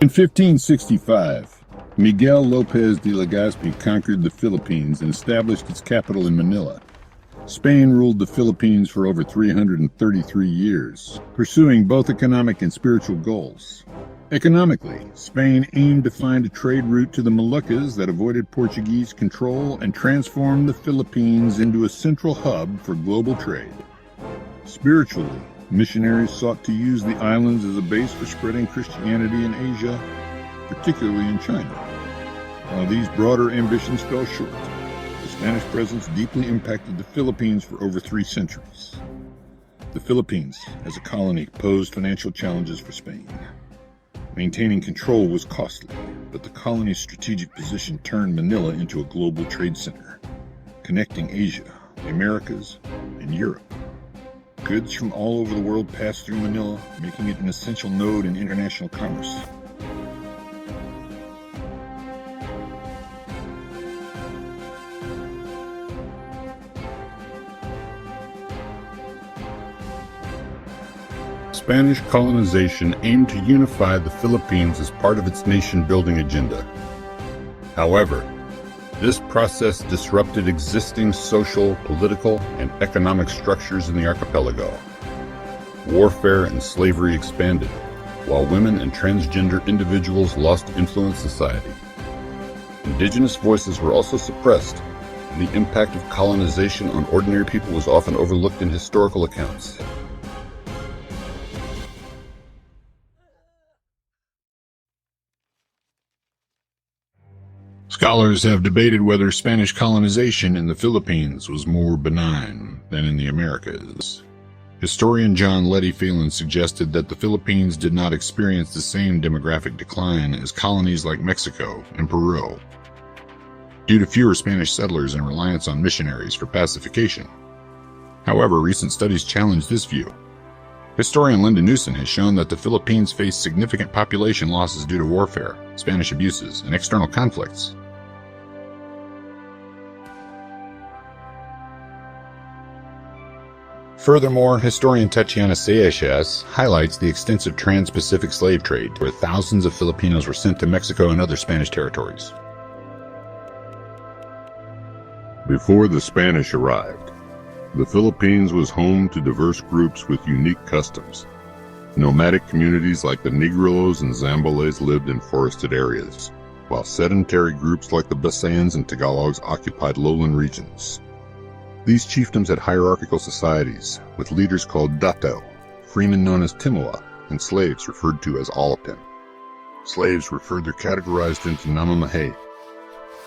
In 1565, Miguel López de Legazpi conquered the Philippines and established its capital in Manila. Spain ruled the Philippines for over 333 years, pursuing both economic and spiritual goals. Economically, Spain aimed to find a trade route to the Moluccas that avoided Portuguese control and transformed the Philippines into a central hub for global trade. Spiritually, missionaries sought to use the islands as a base for spreading Christianity in Asia, particularly in China. While these broader ambitions fell short, the Spanish presence deeply impacted the Philippines for over 3 centuries. The Philippines, as a colony, posed financial challenges for Spain. Maintaining control was costly, but the colony's strategic position turned Manila into a global trade center, connecting Asia, the Americas, and Europe. Goods from all over the world passed through Manila, making it an essential node in international commerce. Spanish colonization aimed to unify the Philippines as part of its nation-building agenda. However, this process disrupted existing social, political, and economic structures in the archipelago. Warfare and slavery expanded, while women and transgender individuals lost influence in society. Indigenous voices were also suppressed, and the impact of colonization on ordinary people was often overlooked in historical accounts. Scholars have debated whether Spanish colonization in the Philippines was more benign than in the Americas. Historian John Letty Phelan suggested that the Philippines did not experience the same demographic decline as colonies like Mexico and Peru, due to fewer Spanish settlers and reliance on missionaries for pacification. However, recent studies challenge this view. Historian Linda Newson has shown that the Philippines faced significant population losses due to warfare, Spanish abuses, and external conflicts. Furthermore, historian Tatiana Seixas highlights the extensive trans-Pacific slave trade, where thousands of Filipinos were sent to Mexico and other Spanish territories. Before the Spanish arrived, the Philippines was home to diverse groups with unique customs. Nomadic communities like the Negrilos and Zambales lived in forested areas, while sedentary groups like the Bisayans and Tagalogs occupied lowland regions. These chiefdoms had hierarchical societies, with leaders called dato, freemen known as timoa, and slaves referred to as alapin. Slaves were further categorized into namamahay,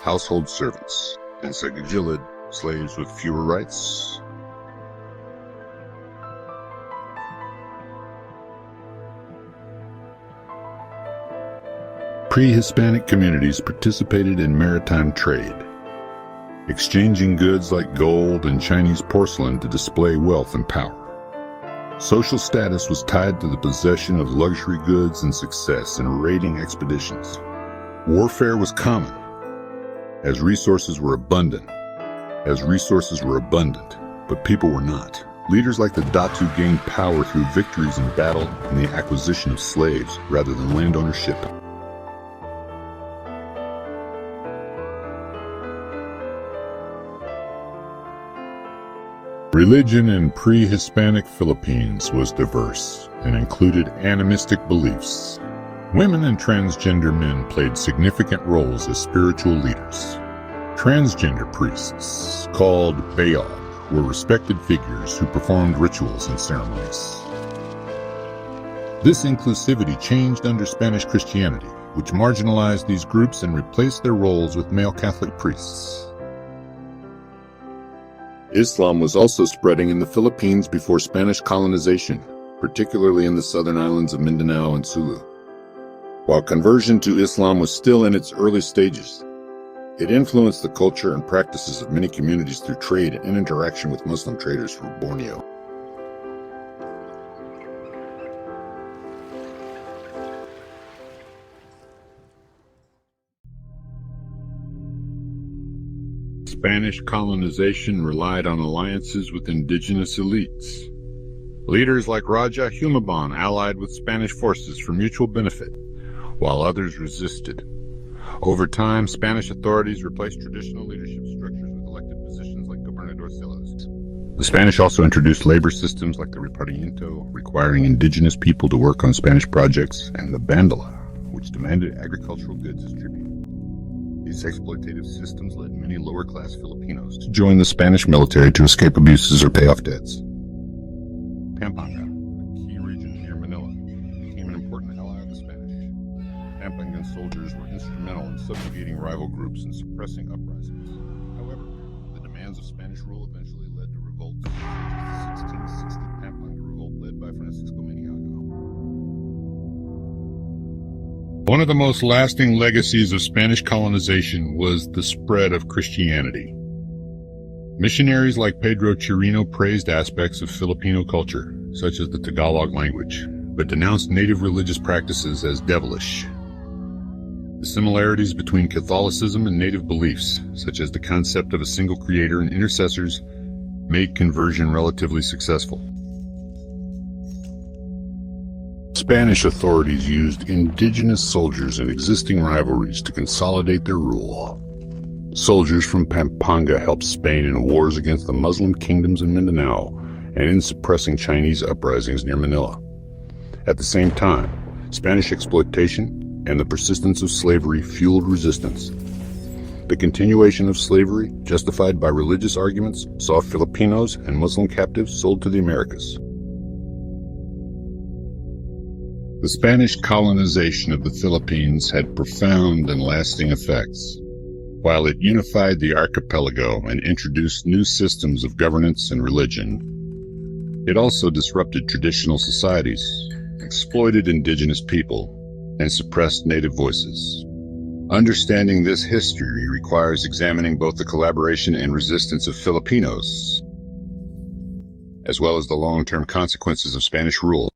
household servants, and sagajilid, slaves with fewer rights. Pre-Hispanic communities participated in maritime trade, exchanging goods like gold and Chinese porcelain to display wealth and power. Social status was tied to the possession of luxury goods and success in raiding expeditions. Warfare was common, as resources were abundant, but people were not. Leaders like the Datu gained power through victories in battle and the acquisition of slaves rather than land ownership. Religion in pre-Hispanic Philippines was diverse and included animistic beliefs. Women and transgender men played significant roles as spiritual leaders. Transgender priests, called Baal, were respected figures who performed rituals and ceremonies. This inclusivity changed under Spanish Christianity, which marginalized these groups and replaced their roles with male Catholic priests. Islam was also spreading in the Philippines before Spanish colonization, particularly in the southern islands of Mindanao and Sulu. While conversion to Islam was still in its early stages, it influenced the culture and practices of many communities through trade and interaction with Muslim traders from Borneo. Spanish colonization relied on alliances with indigenous elites. Leaders like Raja Humabon allied with Spanish forces for mutual benefit, while others resisted. Over time, Spanish authorities replaced traditional leadership structures with elected positions like gobernadorcillos. The Spanish also introduced labor systems like the repartimiento, requiring indigenous people to work on Spanish projects, and the bandola, which demanded agricultural goods as tribute. These exploitative systems led many lower-class Filipinos to join the Spanish military to escape abuses or pay off debts. Pampanga, a key region near Manila, became an important ally of the Spanish. Pampangan soldiers were instrumental in subjugating rival groups and suppressing uprisings. However, the demands of Spanish rule eventually led to revolts, such as the 1660 Pampanga revolt led by Francisco Maniago. One of the most lasting legacies of Spanish colonization was the spread of Christianity. Missionaries like Pedro Chirino praised aspects of Filipino culture, such as the Tagalog language, but denounced native religious practices as devilish. The similarities between Catholicism and native beliefs, such as the concept of a single creator and intercessors, made conversion relatively successful. Spanish authorities used indigenous soldiers in existing rivalries to consolidate their rule. Soldiers from Pampanga helped Spain in wars against the Muslim kingdoms in Mindanao and in suppressing Chinese uprisings near Manila. At the same time, Spanish exploitation and the persistence of slavery fueled resistance. The continuation of slavery, justified by religious arguments, saw Filipinos and Muslim captives sold to the Americas. The Spanish colonization of the Philippines had profound and lasting effects. While it unified the archipelago and introduced new systems of governance and religion, it also disrupted traditional societies, exploited indigenous people, and suppressed native voices. Understanding this history requires examining both the collaboration and resistance of Filipinos, as well as the long-term consequences of Spanish rule.